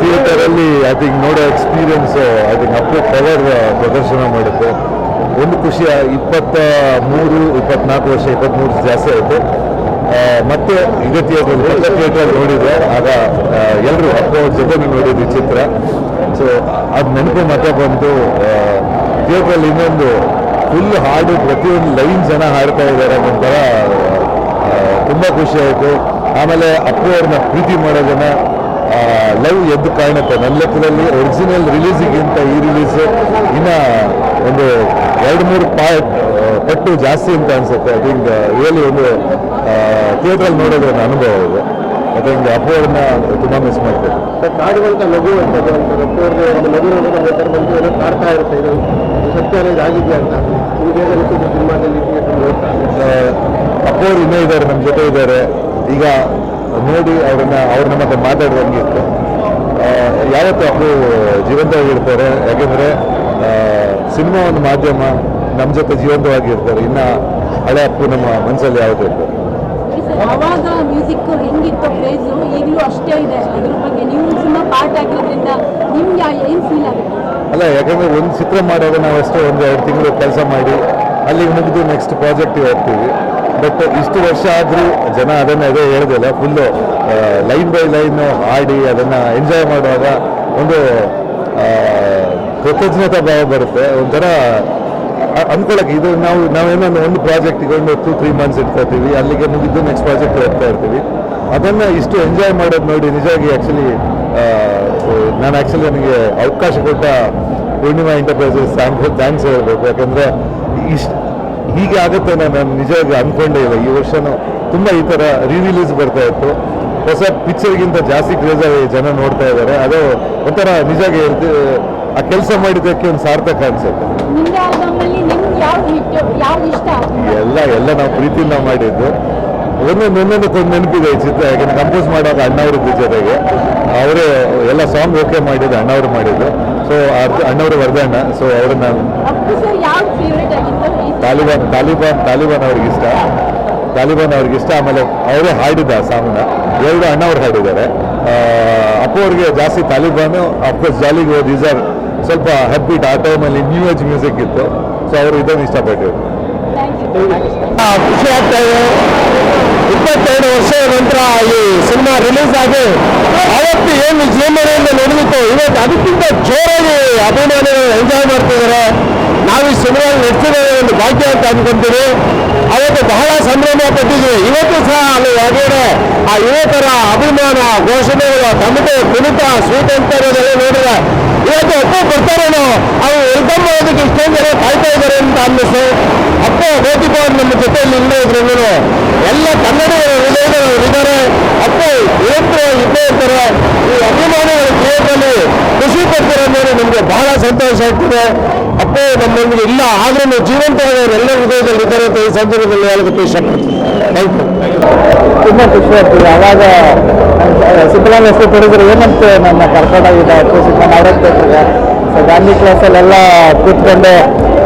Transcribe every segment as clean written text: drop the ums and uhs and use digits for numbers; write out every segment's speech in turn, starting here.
Theatre ಅಲ್ಲಿ I think ನೋಡೋ experience I think Appu power ಪ್ರದರ್ಶನ ಮಾಡುತ್ತೆ. ಒಂದು ಖುಷಿ 23-24 ವರ್ಷ 23 ಜಾಸ್ತಿ ಆಯಿತು. ಮತ್ತೆ ಇದೇ ಥಿಯೇಟರ್ ನೋಡಿದೆ, ಆಗ ಎಲ್ಲರೂ ಅಪ್ಪು ಅವ್ರ ಜೊತೆ ನೋಡಿದ್ವಿ ಚಿತ್ರ. ಸೊ ಅದು ನೆನಪು ಮತ್ತೆ ಬಂತು. ಥಿಯೇಟ್ರಲ್ಲಿ ಇನ್ನೊಂದು ಫುಲ್ ಹಾಡು, ಪ್ರತಿಯೊಂದು ಲೈನ್ ಜನ ಹಾಡ್ತಾ ಇದ್ದಾರೆ, ಒಂಥರ ತುಂಬ ಖುಷಿ ಆಯಿತು. ಆಮೇಲೆ ಅಪ್ಪು ಅವ್ರನ್ನ ಪ್ರೀತಿ ಮಾಡೋದನ್ನ ಲವ್ ಎದ್ದು ಕಾಣುತ್ತೆ. ನನ್ನ ಲೆಕ್ಕದಲ್ಲಿ ಒರಿಜಿನಲ್ ರಿಲೀಸಿಗಿಂತ ಈ ರಿಲೀಸು ಇನ್ನು ಒಂದು 2-3 ಪಟ್ಟು ಜಾಸ್ತಿ ಅಂತ ಅನಿಸುತ್ತೆ. ಐ ಥಿಂಕ್ ರಿಯಲಿ ಒಂದು ಥಿಯೇಟ್ರಲ್ಲಿ ನೋಡೋದು ಒಂದು ಅನುಭವ ಇದೆ. ಐ ಥಿಂಕ್ ಅಪ್ಪು ಅವ್ರನ್ನ ತುಂಬ ಮಿಸ್ ಮಾಡ್ತೇವೆ. ಕಾಡುವಂಥ ಲಘು ಅಂತದ್ದು ಅಪ್ಪು ಅವ್ರಿಗೆ ಒಂದು ಲಘು ನೋಡೋದು ಬಂದು ಕಾಡ್ತಾ ಇರುತ್ತೆ. ಇದು ಸತ್ಯ ಅನ್ನೋದು ಆಗಿದೆಯಾ ಅಂತ ನಿಮಗೆ ಅನಿಸುತ್ತೆ ಸಿನಿಮಾದಲ್ಲಿ ಅಪ್ಪು ಅವ್ರು ಇನ್ನೂ ಇದ್ದಾರೆ, ನಮ್ಮ ಜೊತೆ ಇದ್ದಾರೆ. ಈಗ ನೋಡಿ ಅವ್ರನ್ನ ಮತ್ತೆ ಮಾತಾಡುವಂಗಿತ್ತು. ಯಾವತ್ತೂ ಅಪ್ಪು ಜೀವಂತವಾಗಿರ್ತಾರೆ, ಯಾಕೆಂದರೆ ಸಿನಿಮಾ ಒಂದು ಮಾಧ್ಯಮ, ನಮ್ಮ ಜೊತೆ ಜೀವಂತವಾಗಿರ್ತಾರೆ. ಇನ್ನು ಹಳೆ ಅಪ್ಪು ನಮ್ಮ ಮನಸ್ಸಲ್ಲಿ ಯಾವತ್ತೂ ಇರ್ತಾರೆ. ಅವಾಗ ಮ್ಯೂಸಿಕ್ ಹೆಂಗಿತ್ತು ಕ್ರೇಜು ಈಗಲೂ ಅಷ್ಟೇ ಇದೆ. ಅದ್ರ ಬಗ್ಗೆ ನೀವು ಸಿನಿಮಾ ಪಾರ್ಟ್ ಆಗಿರೋದ್ರಿಂದ ನಿಮ್ಗೆ ಏನು ಫೀಲ್ ಆಗುತ್ತೆ? ಅಲ್ಲ, ಯಾಕಂದರೆ ಒಂದು ಚಿತ್ರ ಮಾಡುವಾಗ ನಾವು ಅಷ್ಟೇ 1-2 ತಿಂಗಳು ಕೆಲಸ ಮಾಡಿ ಅಲ್ಲಿಗೆ ಮುಗಿದು ನೆಕ್ಸ್ಟ್ ಪ್ರಾಜೆಕ್ಟಿಗೆ ಹೋಗ್ತೀವಿ. ಬಟ್ ಇಷ್ಟು ವರ್ಷ ಆದರೂ ಜನ ಅದನ್ನು ಅದೇ ಹೇಳೋದಿಲ್ಲ, ಫುಲ್ಲು ಲೈನ್ ಬೈ ಲೈನ್ ಹಾಡಿ ಅದನ್ನು ಎಂಜಾಯ್ ಮಾಡುವಾಗ ಒಂದು ಕೃತಜ್ಞತಾ ಭಾವ ಬರುತ್ತೆ. ಒಂಥರ ಅಂದ್ಕೊಳಕ್ಕೆ ಇದು ನಾವೇನೋ ಒಂದು ಪ್ರಾಜೆಕ್ಟಿಗೆ ಒಂದು 2-3 ಮಂತ್ಸ್ ಇಟ್ಕೊಳ್ತೀವಿ, ಅಲ್ಲಿಗೆ ಮುಗಿದ್ದು ನೆಕ್ಸ್ಟ್ ಪ್ರಾಜೆಕ್ಟ್ ಹೋಗ್ತಾ ಇರ್ತೀವಿ. ಅದನ್ನು ಇಷ್ಟು ಎಂಜಾಯ್ ಮಾಡೋದು ನೋಡಿ ನಿಜವಾಗಿ ನನಗೆ ಅವಕಾಶ ಕೊಟ್ಟ ಪೂರ್ಣಿಮಾ ಎಂಟರ್ಪ್ರೈಸಸ್ ಥ್ಯಾಂಕ್ಸ್ ಹೇಳಬೇಕು. ಯಾಕಂದರೆ ಹೀಗೆ ಆಗುತ್ತೆ ನಾನು ನಿಜವಾಗಿ ಅಂದ್ಕೊಂಡೇ ಇಲ್ಲ. ಈ ವರ್ಷನೂ ತುಂಬ ಈ ಥರ ರಿಲೀಸ್ ಬರ್ತಾ ಇತ್ತು. ಹೊಸ ಪಿಕ್ಚರ್ಗಿಂತ ಜಾಸ್ತಿ ಕ್ರೇಜಾಗಿ ಜನ ನೋಡ್ತಾ ಇದ್ದಾರೆ. ಅದು ಒಂಥರ ನಿಜವಾಗಿ ಆ ಕೆಲಸ ಮಾಡಿದ್ದಕ್ಕೆ ಒಂದು ಸಾರ್ಥಕ ಅನ್ಸುತ್ತೆ. ಎಲ್ಲ ನಾವು ಪ್ರೀತಿಯಿಂದ ಮಾಡಿದ್ದು. ಒಂದೊಂದಕ್ಕೊಂದು ನೆನಪಿದೆ ಈ ಚಿತ್ರ. ಯಾಕೆಂದ್ರೆ ಕಂಪೋಸ್ ಮಾಡುವಾಗ ಅಣ್ಣವ್ರದ್ದು ಜೊತೆಗೆ ಅವರೇ ಎಲ್ಲ ಸಾಂಗ್ ಓಕೆ ಮಾಡಿದ್ದು, ಅಣ್ಣವ್ರು ಮಾಡಿದ್ದು. ಸೊ ಅಣ್ಣವರು ವರ್ಧಣ್ಣ. ಸೊ ಅವ್ರನ್ನ ತಾಲಿಬಾನ್ ಅವ್ರಿಗಿಷ್ಟ. ಆಮೇಲೆ ಅವರೇ ಹಾಡಿದ್ದ ಆ ಸಾಂಗ್ನ 2 ಅಣ್ಣವ್ರು ಹಾಡಿದ್ದಾರೆ. ಅಪ್ಪು ಅವ್ರಿಗೆ ಜಾಸ್ತಿ ತಾಲಿಬಾನು, ಅಫ್ಕೋರ್ಸ್ ಜಾಲಿಗೆ ದೀಸ್ ಆರ್ ಸ್ವಲ್ಪ ಹ್ಯಾಪಿಟ್. ಆ ಟೈಮಲ್ಲಿ ನ್ಯೂ ಏಜ್ ಮ್ಯೂಸಿಕ್ ಇತ್ತು. ಸೊ ಅವರು ಇದನ್ನು ಇಷ್ಟಪಟ್ಟಿದ್ರು. ಖುಷಿ ಆಗ್ತಾ ಇದೆ. 22 ವರ್ಷದ ನಂತರ ಈ ಸಿನಿಮಾ ರಿಲೀಸ್ ಆಗಿ ಅವತ್ತು ಏನು ವಿಜೃಂಭಣೆಯಿಂದ ನಡೆದಿತ್ತು, ಇವತ್ತು ಅದಕ್ಕಿಂತ ಜೋರಾಗಿ ಅಭಿಮಾನಿಗಳು ಎಂಜಾಯ್ ಮಾಡ್ತಿದ್ದಾರೆ. ನಾವು ಈ ಸಿನಿಮಾ ನಡೆಸಿದ್ದೇವೆ ಒಂದು ಭಾಗ್ಯ ಅಂತ ಅಂದ್ಕೊಂತೀವಿ. ಅವತ್ತು ಬಹಳ ಸಂಭ್ರಮ ಪಟ್ಟಿದ್ವಿ. ಇವತ್ತು ಸಹ ಅಲ್ಲಿ ಹೊರಗಡೆ ಆ ಯುವಕರ ಅಭಿಮಾನ ಘೋಷಣೆಗಳು, ತಮ್ಮದೇ ಕುಣಿತ, ಸ್ವೀಟ್ ಅಂತ ಇರೋದೆಲ್ಲ ನೋಡಿದ್ರೆ ಇವತ್ತು ಅಪ್ಪು ಬರ್ತಾರೇನೋ, ಅವ್ರು ವೆಲ್ಕಮ್ ಮಾಡೋದಕ್ಕೆ ಇಷ್ಟೊಂದು ಜನ ಕಾಯ್ತಾ ಇದ್ದಾರೆ ಅಂತ ಅನ್ನಿಸ್ತು. ಅಪ್ಪ ಗೋಪಿಪಾಡ್ ನಮ್ಮ ಜೊತೆಯಲ್ಲಿ ಇಲ್ಲೇ ಇದ್ರು ಎಲ್ಲ ಕನ್ನಡಿಗರ ಹೃದಯದಲ್ಲಿದ್ದಾರೆ. ಅಪ್ಪ ಇವತ್ತು ಇದ್ದೇ ಇರ್ತಾರೆ. ಈ ಅಭಿಮಾನಿಗಳ ಜೀವನದಲ್ಲಿ ಖುಷಿ ಪಡ್ತಾರೆ ಅಂದರೆ ನಮಗೆ ಬಹಳ ಸಂತೋಷ ಆಗ್ತದೆ. ಅಪ್ಪ ನಮ್ಮೊಂದಿಗೆ ಇಲ್ಲ, ಆದ್ರೂ ಜೀವಂತವಾಗಿ ಎಲ್ಲ ಹೃದಯದಲ್ಲಿ ಇದ್ದಾರೆ ಅಂತ ಈ ಸಂದರ್ಭದಲ್ಲಿ ಹೇಳೋದಕ್ಕೆ ಇಷ್ಟಪಡ್ತೀನಿ. Thank you. ತುಂಬ ಖುಷಿ ಆಗ್ತದೆ. ಆವಾಗ ಸಿಂಪಲ್ ಹೆಸರು ಕೊಡಿದ್ರೆ ಏನಂತ ನನ್ನ ಕರ್ಕೊಂಡೋಗಿದ್ದ ಅಪ್ಪು ಸಿನಿಮಾ ನೋಡೋಕ್ಕೆ. ಸೊ ಗಾಂಧಿ ಕ್ಲಾಸಲ್ಲೆಲ್ಲ ಕೂತ್ಕೊಂಡು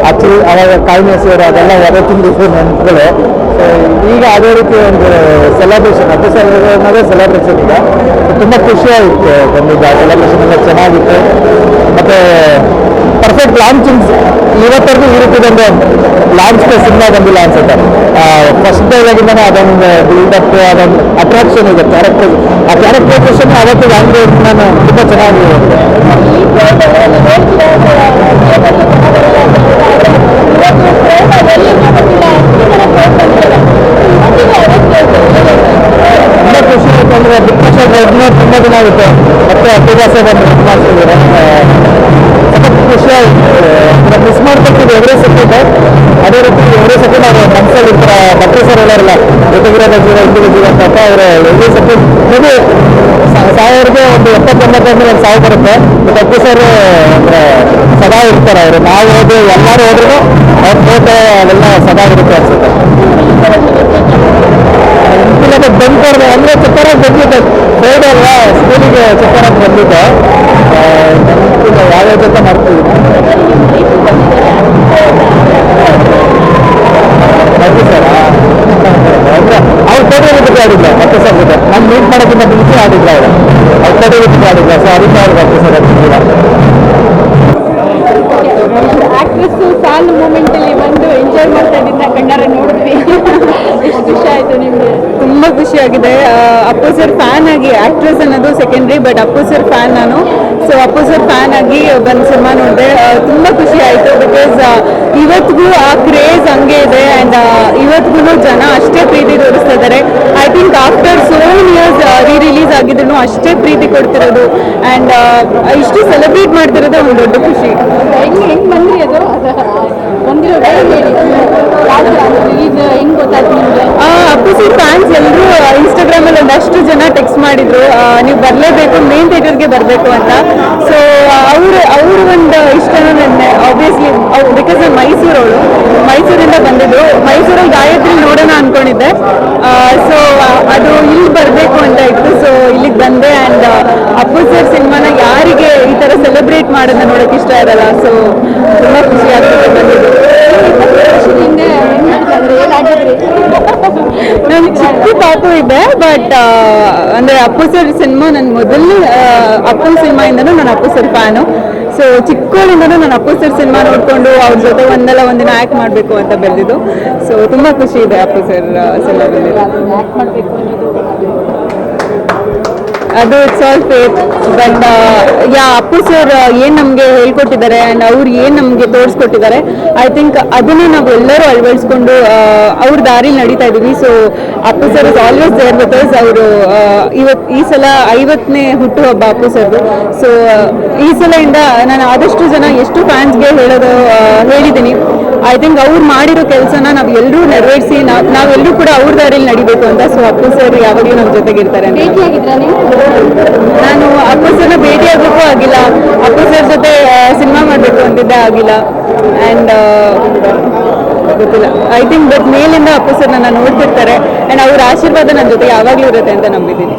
ಅವಾಗ ಕಾಯಿನೆಸಿಯರು ಅದೆಲ್ಲ ಹೊರ ತುಂಬಿಸಿ ನೆನಪುಗಳು. ಸೊ ಈಗ ಅದೇ ರೀತಿ ಒಂದು ಸೆಲೆಬ್ರೇಷನ್, ಅಪ್ಪು ಸರ್ ಅನ್ನೋದೇ ಸೆಲೆಬ್ರೇಷನ್. ಈಗ ತುಂಬ ಖುಷಿಯಾಗಿತ್ತು ಬಂದಿದ್ದ ಸೆಲೆಬ್ರೇಷನ್ ಎಲ್ಲ ಚೆನ್ನಾಗಿತ್ತು. ಮತ್ತು ಪರ್ಫೆಕ್ಟ್ ಲಾಂಚಿಂಗ್ಸ್ ಇವತ್ತರೆಗೂ ಈ ರೀತಿ ಒಂದು ಲಾಂಚ್ಗೆ ಸಿನಿಮಾ ಬಂದಿಲ್ಲ ಅನ್ಸುತ್ತೆ. ಫಸ್ಟ್ ಡೇದಾಗಿಂದನೇ ಅದೊಂದು ಬಿಲ್ಡಪ್, ಅದೊಂದು ಅಟ್ರಾಕ್ಷನ್ ಇದೆ. ಆ ಕ್ಯಾರೆಕ್ಟರೈಸೇಷನ್ ಅವತ್ತಿಗೆ ಹಂಗೆ ನಾನು ತುಂಬ ಚೆನ್ನಾಗಿ ತುಂಬ ಖುಷಿ ಆಯಿತು. ಅಂದರೆ ಡಿಪ್ರೆಷನ್ ತುಂಬ ದಿನ ಆಗುತ್ತೆ. ಮತ್ತೆ ಅಭ್ಯಾಸ ಬಂದು ಇದು ಮಾಡ್ತಿದ್ದಾರೆ. ಖುಷಿ ಆಯಿತು. ಮಿಸ್ ಮಾಡ್ಕೊಳ್ತೀವಿ ಎವರೇ ಸೆಕೆಂಡ್. ಅದೇ ರೀತಿ ಎವರೇ ಸೆಕೆಂಡ್ ಅವರು ಮನಸ್ಸಲ್ಲಿ ಇರ್ತಾರೆ. ಡಾಕ್ಟರ್ ಸರ್ ಎಲ್ಲರಿಲ್ಲ ಜೊತೆಗಿರೋದ ಜೀವ ಇಂದಿಗೆ ಜೀವ ಅಂತ ಅವರು ಎವರೇ ಸೆಕೆಂಡ್ ಮೇಬಿ ಸಾವಿರಗೆ ಒಂದು 70-80 ಒಂದು ಸಾವು ಬರುತ್ತೆ. ಡಾಕ್ಟರ್ ಸರ್ ಅಂದರೆ ಸದಾ ಇರ್ತಾರೆ. ಅವರು ನಾವು ಹೋದ್ರೆ ಎಲ್ಲರೂ ಹೋದ್ರೂ ಅವ್ರ ಫೋಟೋ ಅವೆಲ್ಲ ಸದಾ ಇರುತ್ತೆ ಅನ್ಸುತ್ತೆ. ಬಂದ್ಕೊಡ್ದೆ ಅಂದರೆ ಚಿಕ್ಕರಾಗಿ ಬಂದಿದ್ದೆ. ಫ್ರೈಡೆ ಅಲ್ವಾ, ಸ್ಕೂಲಿಗೆ ಚಿಕ್ಕರಾಗಿ ಬಂದಿದ್ದೆ. ಯಾವ್ಯಾವ ಜೊತೆ ಮಾಡ್ತೀವಿ ಮತ್ತೆ ಸರ್ ಅಂದರೆ ಅವ್ರ ಫೋಟೋ ಜೊತೆ ಆಡಿಲ್ಲ. ಮತ್ತೆ ಸರ್ ಜೊತೆ ನಾನು ಮೀಟ್ ಮಾಡೋಕ್ಕಿಂತ ಮುಂಚೆ ಆಡಿಲ್ಲ. ಅವ್ರ ಫೋಟೋ ಜೊತೆ ಮಾಡಿದ್ರು, ಸೊ ಅದಕ್ಕೆ ಅವ್ರಿಗೆ ಅಪ್ಪು ಸರ್ ಆಗ್ತಿಲ್ಲ. ಆಕ್ಟ್ರೆಸ್ ಸಾಲ್ ಮೂಮೆಂಟ್ ಅಲ್ಲಿ ಬಂದು ಎಂಜಾಯ್ ಮಾಡ್ತಾ ಇದ್ದಿದ್ದ ಕಣ್ಣಾರೆ ನೋಡಿದ್ವಿ. ಎಷ್ಟು ಖುಷಿ ಆಯ್ತು ನಿಮ್ಗೆ? ತುಂಬ ಖುಷಿಯಾಗಿದೆ. ಅಪ್ಪು ಸರ್ ಫ್ಯಾನ್ ಆಗಿ, ಆಕ್ಟ್ರೆಸ್ ಅನ್ನೋದು secondary, but Appu sir fan ನಾನು. ಸೊ ಅಪ್ಪು ಸರ್ ಫ್ಯಾನ್ ಆಗಿ ಬಂದು ಸಿನಿಮಾ ನೋಡಿದೆ. ತುಂಬ ಖುಷಿ ಆಯಿತು. ಬಿಕಾಸ್ ಇವತ್ತಿಗೂ ಆ ಕ್ರೇಜ್ ಹಂಗೆ ಇದೆ ಆ್ಯಂಡ್ ಇವತ್ತಿಗೂ ಜನ ಅಷ್ಟೇ ಪ್ರೀತಿ ತೋರಿಸ್ತಾ ಇದ್ದಾರೆ. I think after so years release ಆಗಿದ್ರು ಅಷ್ಟೇ ಪ್ರೀತಿ ಕೊಡ್ತಿರೋದು ಆ್ಯಂಡ್ ಇಷ್ಟು ಸೆಲೆಬ್ರೇಟ್ ಮಾಡ್ತಿರೋದು ಒಂದು ದೊಡ್ಡ ಖುಷಿ. ಹೆಂಗ್ ಬಂದ್ರಿ ಅದು ಬಂದಿರೋ ರಿಲೀಸ್ ಹೆಂಗ್ ಗೊತ್ತಾಯ್ತು ನಿಮ್ಗೆ? ಅಪ್ಪು ಸರ್ ಫ್ಯಾನ್ಸ್ ಎಲ್ಲರೂ ಇನ್ಸ್ಟಾಗ್ರಾಮಲ್ಲಿ ಒಂದಷ್ಟು ಜನ ಟೆಕ್ಸ್ಟ್ ಮಾಡಿದ್ರು, ನೀವು ಬರಲೇಬೇಕು, ಮೇನ್ ಥಿಯೇಟರ್ಗೆ ಬರಬೇಕು ಅಂತ. ಸೊ ಅವ್ರ ಒಂದು ಇಷ್ಟನೂ ನನ್ನ ಆಬ್ವಿಯಸ್ಲಿ ಬಿಕಾಸ್ ನಾನು ಮೈಸೂರಿಂದ ಬಂದಿದ್ದು. ಮೈಸೂರಲ್ಲಿ ಗಾಯತ್ರಿ ನೋಡೋಣ ಅಂದ್ಕೊಂಡಿದ್ದೆ. ಸೊ ಅದು ಇಲ್ಲಿ ಬರಬೇಕು ಅಂತ ಇತ್ತು. ಸೊ ಇಲ್ಲಿಗೆ ಬಂದೆ ಆ್ಯಂಡ್ ಅಪ್ಪು ಸರ್ ಸಿನಿಮಾನ ಯಾರಿಗೆ ಈ ಥರ ಸೆಲೆಬ್ರೇಟ್ ಮಾಡೋದನ್ನ ನೋಡೋಕೆ ಇಷ್ಟ ಇರಲ್ಲ. ಸೊ ತುಂಬ ಖುಷಿ ಆಗ್ತದೆ ಬಂದಿದ್ದು. ಹಿಂದೆ ಏನ್ ಮಾಡ್ತಿದ್ರೆ ಏನಾಗಿದ್ರಿ? ನಾನು ಚಿಕ್ಕ ಪಾಪು ಇದ್ದೆ, ಬಟ್ ಅಂದರೆ ಅಪ್ಪು ಸರ್ ಸಿನಿಮಾ ನನ್ನ ಮೊದಲು ಅಪ್ಪು ಸಿನಿಮಾಯಿಂದನೂ ನಾನು ಅಪ್ಪು ಸರ್ ಫ್ಯಾನು. ಸೊ ಚಿಕ್ಕವಳಿಂದನೂ ನಾನು ಅಪ್ಪು ಸರ್ ಸಿನಿಮಾ ನೋಡಿಕೊಂಡು ಅವ್ರ ಜೊತೆ ಒಂದಿನ ಆ್ಯಕ್ಟ್ ಮಾಡಬೇಕು ಅಂತ ಬೆಳೆದಿದ್ದು. ಸೊ ತುಂಬ ಖುಷಿ ಇದೆ ಅಪ್ಪು ಸರ್ ಸಿನಿಮಾ ಬಂದಿದ್ದು. ಆಕ್ಟ್ ಮಾಡ್ಬೇಕು ಅನ್ನೋದು ಅದು it's all faith. But Appu sir ಏನು ನಮಗೆ ಹೇಳ್ಕೊಟ್ಟಿದ್ದಾರೆ ಆ್ಯಂಡ್ ಅವ್ರು ಏನು ನಮಗೆ ತೋರಿಸ್ಕೊಟ್ಟಿದ್ದಾರೆ, ಐ ಥಿಂಕ್ ಅದನ್ನು ನಾವು ಎಲ್ಲರೂ ಅಳವಡಿಸ್ಕೊಂಡು ಅವ್ರ ದಾರಿಲಿ ನಡೀತಾ ಇದ್ದೀವಿ. So Appu sir is always there with us. ಅವರು ಈ ಸಲ 50ನೇ ಹುಟ್ಟುಹಬ್ಬ ಅಪ್ಪು ಸರ್ದು. ಸೊ ಈ ಸಲದಿಂದ ನಾನು ಆದಷ್ಟು ಜನ ಎಷ್ಟು ಫ್ಯಾನ್ಸ್ಗೆ ಹೇಳಿದ್ದೀನಿ. ಐ ಥಿಂಕ್ ಅವ್ರು ಮಾಡಿರೋ ಕೆಲಸನ ನಾವು ಎಲ್ಲರೂ ನೆರವೇರಿಸಿ ನಾವೆಲ್ಲರೂ ಕೂಡ ಅವ್ರ ದಾರಿಲಿ ನಡಿಬೇಕು ಅಂತ. ಸೊ ಅಪ್ಪು ಸರ್ ಯಾವಾಗಲೂ ನಮ್ಮ ಜೊತೆಗಿರ್ತಾರೆ. ಭೇಟಿಯಾಗಿದ್ರಾ ನೀವು? ನಾನು ಅಪ್ಪು ಸರ್ನ ಭೇಟಿ ಆಗಬೇಕು ಆಗಿಲ್ಲ, ಅಪ್ಪು ಸರ್ ಜೊತೆ ಸಿನಿಮಾ ಮಾಡಬೇಕು ಅಂತಿದ್ದೆ ಆಗಿಲ್ಲ. ಆ್ಯಂಡ್ ಗೊತ್ತಿಲ್ಲ, ಐ ಥಿಂಕ್ ಬಟ್ ಮೇಲಿಂದ ಅಪ್ಪು ಸರ್ ನನ್ನ ನೋಡ್ತಿರ್ತಾರೆ ಆ್ಯಂಡ್ ಅವ್ರ ಆಶೀರ್ವಾದ ನನ್ನ ಜೊತೆ ಯಾವಾಗಲೂ ಇರುತ್ತೆ ಅಂತ ನಂಬಿದ್ದೀನಿ.